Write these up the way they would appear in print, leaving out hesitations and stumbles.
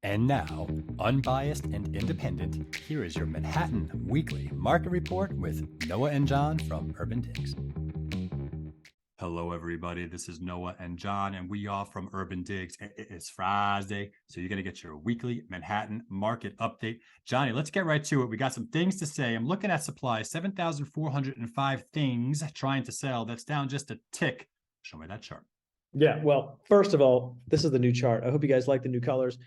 And now, unbiased and independent, here is your Manhattan Weekly Market Report with Noah and John from UrbanDigs. Hello, everybody. This is Noah and John, and we are from UrbanDigs. It's Friday, so you're going to get your weekly Manhattan market update. Johnny, let's get right to it. We got some things to say. I'm looking at supply, 7,405 things trying to sell. That's down just a tick. Show me that chart. Yeah, well, first of all, this is the new chart. I hope you guys like the new colors.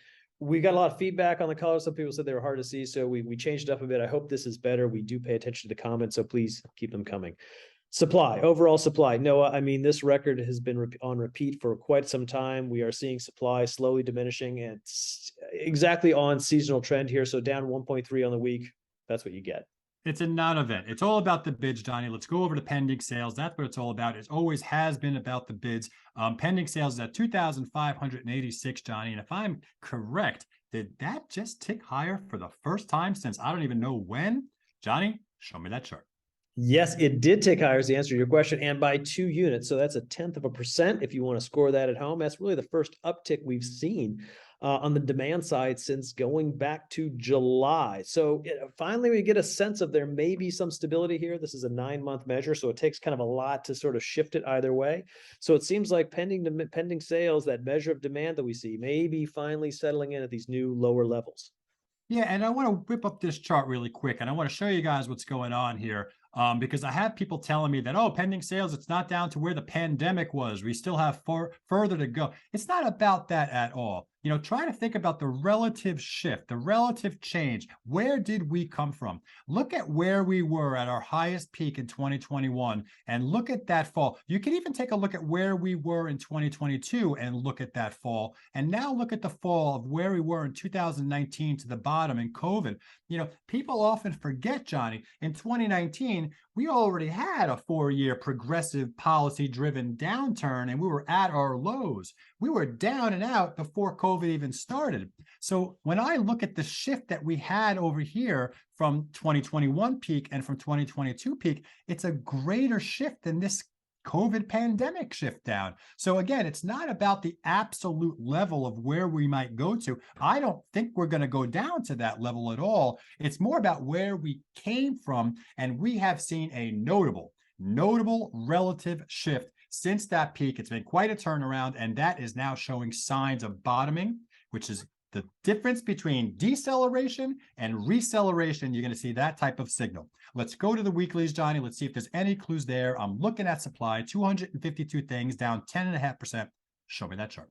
We got a lot of feedback on the colors. Some people said they were hard to see, so we changed it up a bit. I hope this is better. We do pay attention to the comments, so please keep them coming. Supply, overall supply. Noah, I mean, this record has been on repeat for quite some time. We are seeing supply slowly diminishing, and it's exactly on seasonal trend here. So down 1.3 on the week. That's what you get. It's a non-event. It's all about the bids, Johnny. Let's go over to pending sales. That's what it's all about. It always has been about the bids. Pending sales is at 2,586, Johnny. And if I'm correct, did that just tick higher for the first time since I don't even know when? Johnny, show me that chart. Yes, it did tick higher is the answer to your question, and by 2 units. So that's 0.1%. If you want to score that at home, that's really the first uptick we've seen on the demand side since going back to July. So finally, we get a sense of there may be some stability here. This is a 9-month measure, so it takes kind of a lot to sort of shift it either way. So it seems like pending sales, that measure of demand that we see, may be finally settling in at these new lower levels. Yeah, and I want to whip up this chart really quick, and I want to show you guys what's going on here. Because I have people telling me that, oh, pending sales, it's not down to where the pandemic was. We still have further to go. It's not about that at all. You know, try to think about the relative shift, the relative change. Where did we come from? Look at where we were at our highest peak in 2021 and look at that fall. You can even take a look at where we were in 2022 and look at that fall. And now look at the fall of where we were in 2019 to the bottom in COVID. You know, people often forget, Johnny, in 2019, we already had a 4-year progressive policy-driven downturn, and we were at our lows. We were down and out before COVID even started. So when I look at the shift that we had over here from 2021 peak and from 2022 peak, it's a greater shift than this COVID pandemic shift down. So again, it's not about the absolute level of where we might go to. I don't think we're going to go down to that level at all. It's more about where we came from, and we have seen a notable relative shift since that peak. It's been quite a turnaround, and that is now showing signs of bottoming, which is the difference between deceleration and receleration. You're going to see that type of signal. Let's go to the weeklies, Johnny. Let's see if there's any clues there. I'm looking at supply, 252 things, down 10.5%. Show me that chart.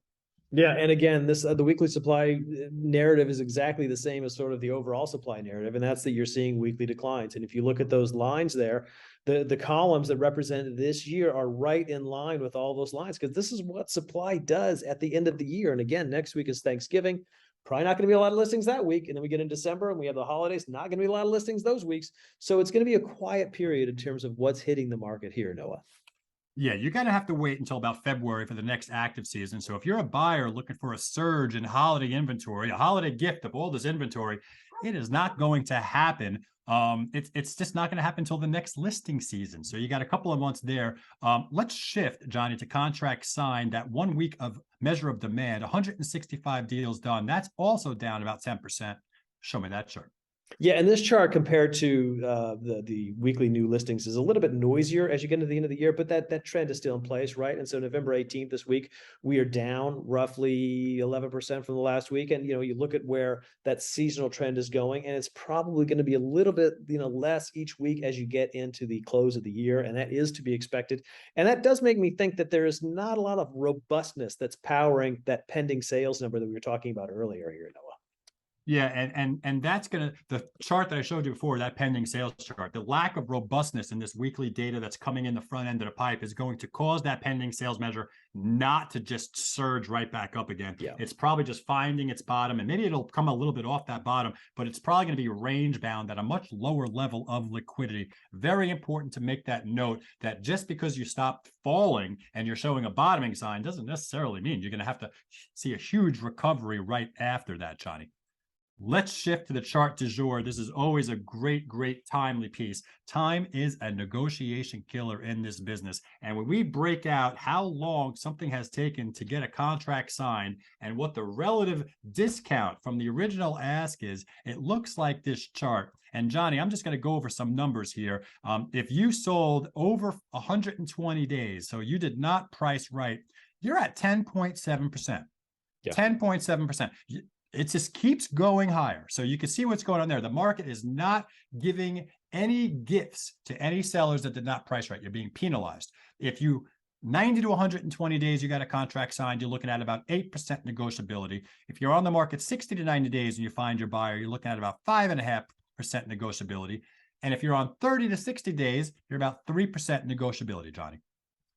Yeah, and again, this the weekly supply narrative is exactly the same as sort of the overall supply narrative, and that's that you're seeing weekly declines. And if you look at those lines there, the columns that represent this year are right in line with all those lines, because this is what supply does at the end of the year. And again, next week is Thanksgiving. Probably not going to be a lot of listings that week. And then we get in December and we have the holidays, not going to be a lot of listings those weeks. So it's going to be a quiet period in terms of what's hitting the market here, Noah. Yeah, you're going to have to wait until about February for the next active season. So if you're a buyer looking for a surge in holiday inventory, a holiday gift of all this inventory, it is not going to happen. It's just not going to happen until the next listing season. So you got a couple of months there. Let's shift, Johnny, to contract signed. That 1 week of measure of demand, 165 deals done. That's also down about 10%. Show me that chart. Yeah, and this chart compared to the weekly new listings is a little bit noisier as you get into the end of the year, but that trend is still in place, right? And so November 18th this week, we are down roughly 11% from the last week. And, you look at where that seasonal trend is going, and it's probably going to be a little bit, less each week as you get into the close of the year. And that is to be expected. And that does make me think that there is not a lot of robustness that's powering that pending sales number that we were talking about earlier here, Noah. Yeah, and that's the chart that I showed you before, that pending sales chart, the lack of robustness in this weekly data that's coming in the front end of the pipe is going to cause that pending sales measure not to just surge right back up again. Yeah. It's probably just finding its bottom, and maybe it'll come a little bit off that bottom, but it's probably going to be range bound at a much lower level of liquidity. Very important to make that note that just because you stop falling and you're showing a bottoming sign doesn't necessarily mean you're going to have to see a huge recovery right after that, Johnny. Let's shift to the chart du jour. This is always a great, great timely piece. Time is a negotiation killer in this business. And when we break out how long something has taken to get a contract signed and what the relative discount from the original ask is, it looks like this chart. And Johnny, I'm just going to go over some numbers here. If you sold over 120 days, so you did not price right, you're at 10.7%. Yeah. 10.7%. It just keeps going higher. So you can see what's going on there. The market is not giving any gifts to any sellers that did not price right. You're being penalized. If you 90 to 120 days, you got a contract signed, you're looking at about 8% negotiability. If you're on the market 60 to 90 days and you find your buyer, you're looking at about 5.5% negotiability. And if you're on 30 to 60 days, you're about 3% negotiability, Johnny.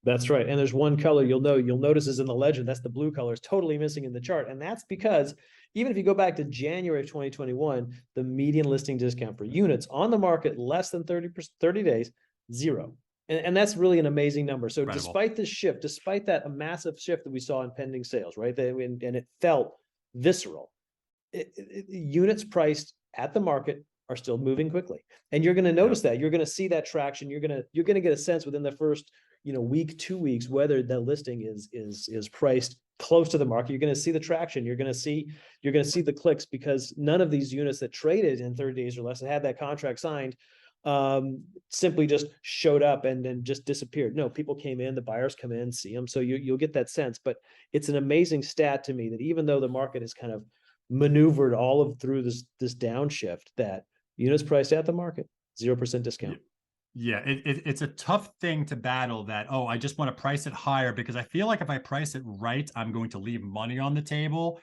That's right. And there's one color you'll notice is in the legend. That's the blue color. It's totally missing in the chart. And that's because even if you go back to January of 2021, the median listing discount for units on the market less than 30 days, 0. And that's really an amazing number. So Incredible. despite this shift, despite that a massive shift that we saw in pending sales, right? And it felt visceral. Units priced at the market are still moving quickly. And you're going to notice that. You're going to see that traction. You're going to get a sense within the first week, 2 weeks, whether the listing is priced close to the market. You're going to see the traction. You're going to see the clicks, because none of these units that traded in 30 days or less and had that contract signed simply just showed up and then just disappeared. No, people came in, the buyers come in, see them. So you'll get that sense. But it's an amazing stat to me that even though the market has kind of maneuvered through this downshift, that units priced at the market, 0% discount. Yeah, it's a tough thing to battle that, oh, I just want to price it higher because I feel like if I price it right, I'm going to leave money on the table.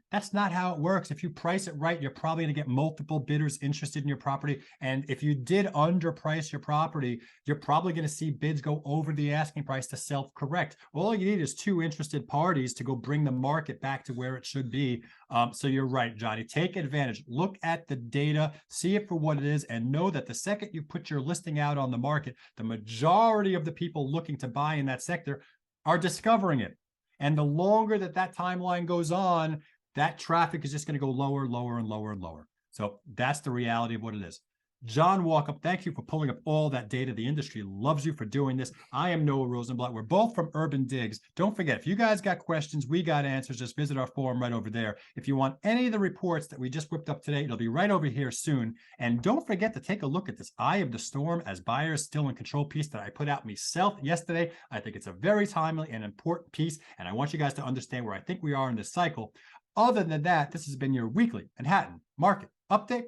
That's not how it works. If you price it right, you're probably going to get multiple bidders interested in your property. And if you did underprice your property, you're probably going to see bids go over the asking price to self-correct. All you need is 2 interested parties to go bring the market back to where it should be. So you're right, Johnny. Take advantage. Look at the data, see it for what it is, and know that the second you put your listing out on the market, the majority of the people looking to buy in that sector are discovering it. And the longer that timeline goes on, that traffic is just going to go lower, lower, and lower and lower. So that's the reality of what it is. John Walkup, thank you for pulling up all that data. The industry loves you for doing this. I am Noah Rosenblatt. We're both from UrbanDigs. Don't forget, if you guys got questions, we got answers. Just visit our forum right over there. If you want any of the reports that we just whipped up today, it'll be right over here soon. And don't forget to take a look at this Eye of the Storm as Buyers Still in Control piece that I put out myself yesterday. I think it's a very timely and important piece, and I want you guys to understand where I think we are in this cycle. Other than that, this has been your weekly Manhattan Market Update,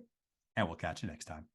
and we'll catch you next time.